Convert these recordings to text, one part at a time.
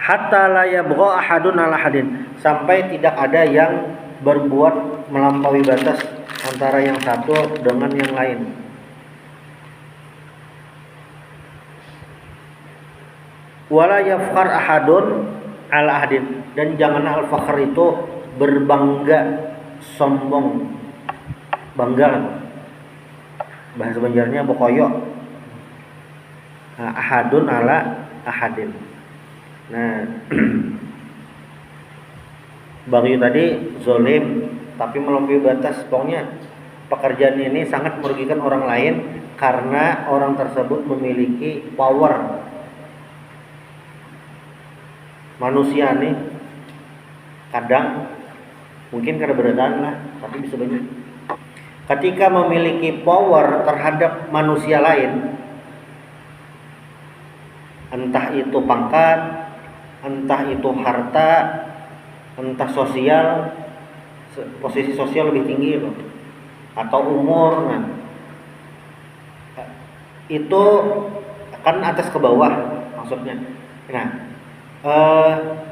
hatta la yabgha ahadun ala hadin, sampai tidak ada yang berbuat melampaui batas antara yang satu dengan yang lain. Wala yafkhar ahadun ala ahadin, dan janganlah al-fakhr itu berbangga, sombong, bangga. Bahasa Banjarnya bokoyo. Nah, ahadun ala ahadin. Nah, Bagio tadi zolim tapi melampaui batas. Pokoknya pekerjaan ini sangat merugikan orang lain karena orang tersebut memiliki power. Manusia nih kadang mungkin karena beradaan lah, tapi bisa banyak. Ketika memiliki power terhadap manusia lain, entah itu pangkat, entah itu harta, entah sosial, posisi sosial lebih tinggi loh, atau umur, nah itu kan atas ke bawah maksudnya. Nah,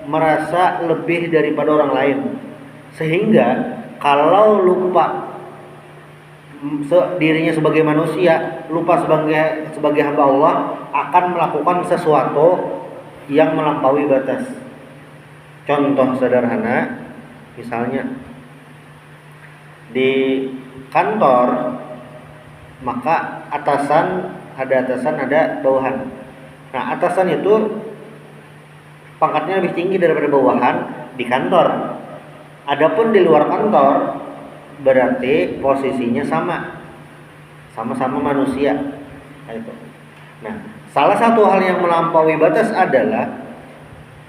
merasa lebih daripada orang lain, sehingga kalau lupa dirinya sebagai manusia, lupa sebagai hamba Allah, akan melakukan sesuatu yang melampaui batas. Contoh sederhana, misalnya di kantor, maka ada atasan ada bawahan. Nah, atasan itu pangkatnya lebih tinggi daripada bawahan di kantor. Adapun di luar kantor berarti posisinya sama-sama manusia. Nah, salah satu hal yang melampaui batas adalah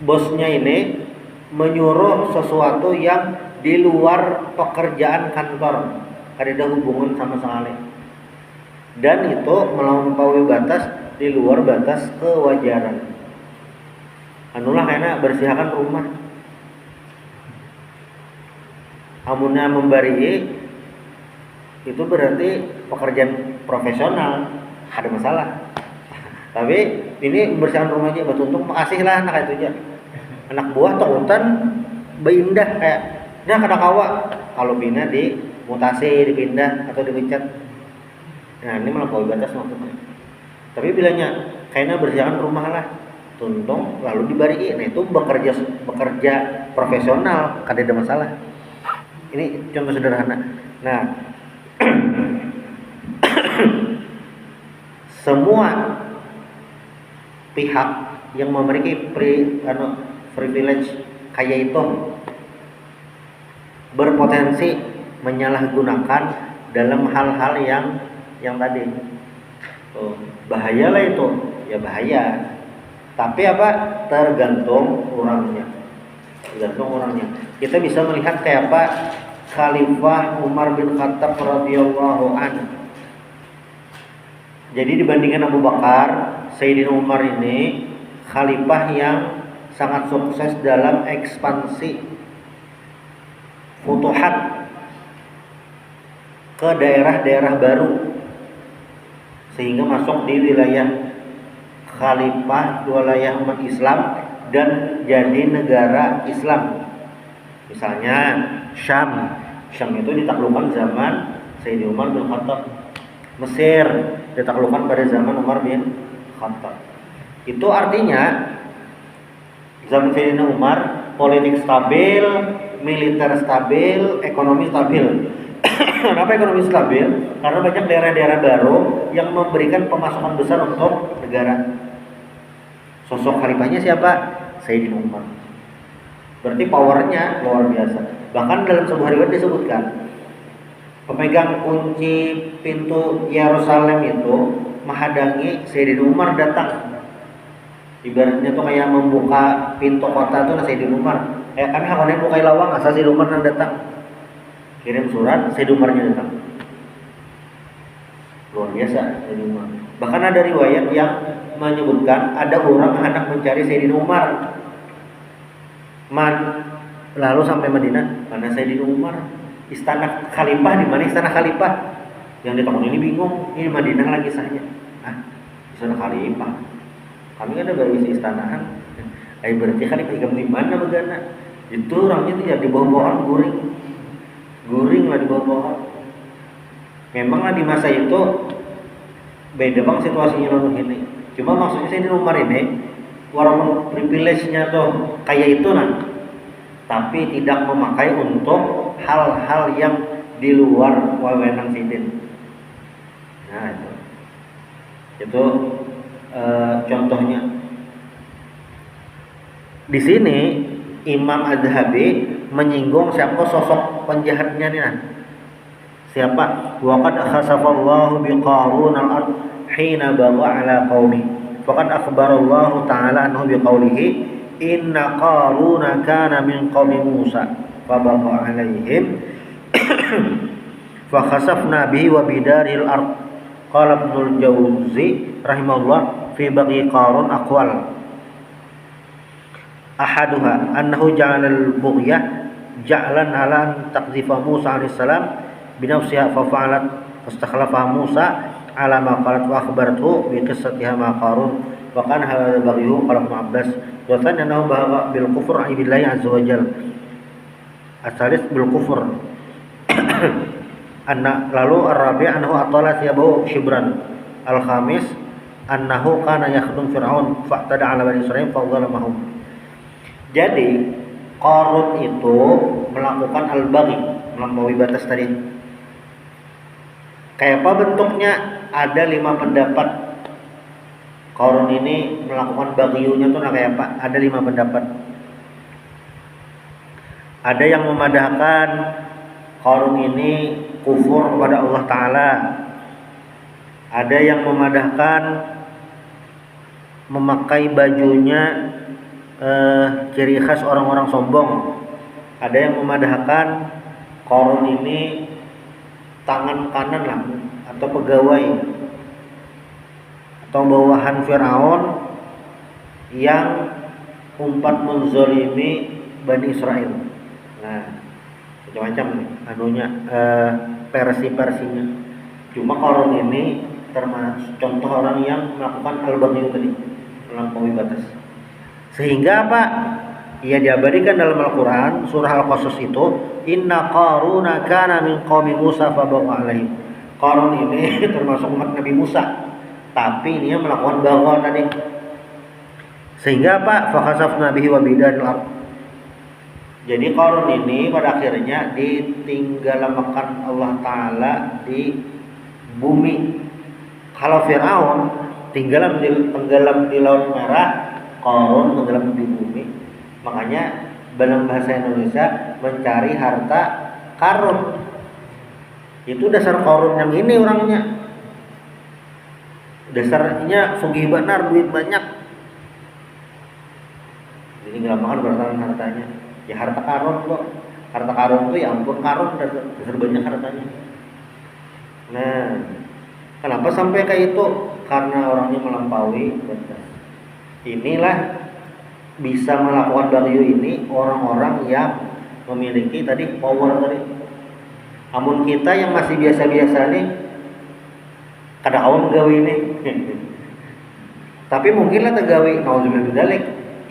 bosnya ini menyuruh sesuatu yang di luar pekerjaan kantor, ada hubungan sama sekali, dan itu melampaui batas, di luar batas kewajaran. Anulah karena bersihkan rumah, amunnya membari itu berarti pekerjaan profesional, ada masalah. Tapi ini membersihkan rumah aja, betul untuk makasih lah anak itu aja. Anak buah takutan beindah kayak dah kada kawa, kalau bina dimutasi, dipindah atau dipecat. Nah, ini melampaui batas maksudnya. Tapi bilangnya kayaknya bersihkan rumah lah, tuntung lalu dibari, nah itu bekerja profesional, kada ada masalah. Ini contoh sederhana. Nah, semua pihak yang memiliki privilege kayak itu berpotensi menyalahgunakan dalam hal-hal yang tadi. Bahaya lah itu, ya bahaya. Tapi apa? Tergantung orangnya. Kita bisa melihat kayak apa Khalifah Umar bin Khattab radhiyallahu anhu. Jadi dibandingkan Abu Bakar, Sayyidina Umar ini khalifah yang sangat sukses dalam ekspansi futuhat ke daerah-daerah baru, sehingga masuk di wilayah khalifah, wilayah umat Islam, dan jadi negara Islam. Misalnya Syam itu ditaklukkan zaman Sayyidina Umar bin Khattab. Mesir ditaklukkan pada zaman Umar bin Khattab. Itu artinya zaman Sayyidina Umar politik stabil, militer stabil, ekonomi stabil. Kenapa ekonomi stabil? Karena banyak daerah-daerah baru yang memberikan pemasukan besar untuk negara. Sosok khalifahnya siapa? Sayyidina Umar. Berarti powernya luar biasa. Bahkan dalam sebuah riwayat disebutkan pemegang kunci pintu Yerusalem itu menghadangi Sayyidina Umar datang. Ibaratnya tuh kayak membuka pintu kota tuh Sayyidina Umar. Kami hakonin buka lawang asal Sayyidina Umar datang. Kirim surat, Sayyidina Umarnya datang. Luar biasa Sayyidina Umar. Bahkan ada riwayat yang menyebutkan ada orang hendak mencari Sayyidina Umar. Lalu sampai Madinah, mana Sayyidina Umar? Istana khalifah, di mana istana khalifah? Yang di tahun ini bingung, ini Madinah lagi sahnya. Istana khalifah. Kami kan ada berisi istanahan. Berarti kan ikam di mana begana? Itu orangnya tuh ya di bawah pohon guring lah di bawah pohon. Memanglah di masa itu beda bang situasinya lalu ini. Cuma maksudnya saya di nomor ini, walaupun privilege-nya tuh kayak itu nah, tapi tidak memakai untuk hal-hal yang di luar wewenang sidin. Nah itu contohnya. Di sini Imam Az-Zahabi menyinggung siapa sosok penjahatnya nih nah. Siapa? Waqad khasafallahu biqarun al-ard hina bagha ala qaumi. Faqad akhbarallahu ta'ala anhu biqaulihi inna qaruna kana min qaumi Musa fabagha alaihim fa khasafna bihi wa bidaril ard. Qala Ibnul Jauzi rahimahullah fi baghi qarun aqwal. Ahaduha annahu ja'ala al-bughyah ja'lan ala taqdhifa Musa alaihi salam binafsiha fa fa'alat fastakhlafa Musa ala ma qalat wa akhbaratu bi qissatiha ma qarun wa kana hadha baghyuhu qala Ibnu Abbas wa thani annahu bahwa bil kufr billahi azza wa jalla asalis bil kufr anna lalu ar-rabi' annahu atala thiyabahu shibran al-khamis annahu kana yakhdum fir'aun fa'tada ala bani Israil fa zalamahum. Jadi Qarun itu melakukan al-baghi, melampaui batas tadi. Kayak apa bentuknya? Ada 5 pendapat. Qarun ini melakukan baghiyunya tuh kayak apa? Ada 5 pendapat. Ada yang memadahkan Qarun ini kufur kepada Allah Ta'ala. Ada yang memadahkan memakai bajunya ciri khas orang-orang sombong. Ada yang memadahkan Qarun ini tangan kanan lah atau pegawai atau bawahan Firaun yang umpat menzalimi Bani Israel. Nah, macam-macam anunya versi-versinya. Cuma Qarun ini termasuk contoh orang yang melakukan al-baghy tadi, melampaui batas. Sehingga apa? Ia diabadikan dalam Al-Quran surah Al-Qasas itu inna qaruna kana min qaumi Musa fabagha alaihi. Qarun ini termasuk umat Nabi Musa, tapi dia melakukan bagha tadi. Sehingga apa? Fa khasafna bihi wa bidaril ard. Jadi Qarun ini pada akhirnya ditinggalkan Allah Ta'ala di bumi. Kalau Fir'aun tenggelam di Laut Merah, Qarun tenggelam di bumi. Makanya dalam bahasa Indonesia mencari harta karun. Itu dasar Qarun yang ini orangnya. Dasarnya sugih benar, duit banyak. Jadi gampang bertahan hartanya. Ya harta karun kok. Harta karun itu ya ampun karun dasar banyak hartanya. Nah, kenapa sampai kayak itu? Karena orangnya melampaui batas. Inilah bisa melakukan bagyu ini orang-orang yang memiliki tadi power tadi. Namun kita yang masih biasa-biasa nih, kada kawan gawe ini. Tapi mungkinlah tergawe nauzubillah dzalik.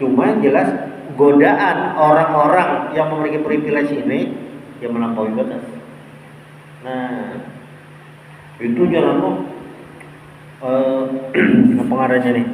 Cuma jelas godaan orang-orang yang memiliki privilege ini yang melampaui batas. Nah, itu jalan apa ngaranya nih?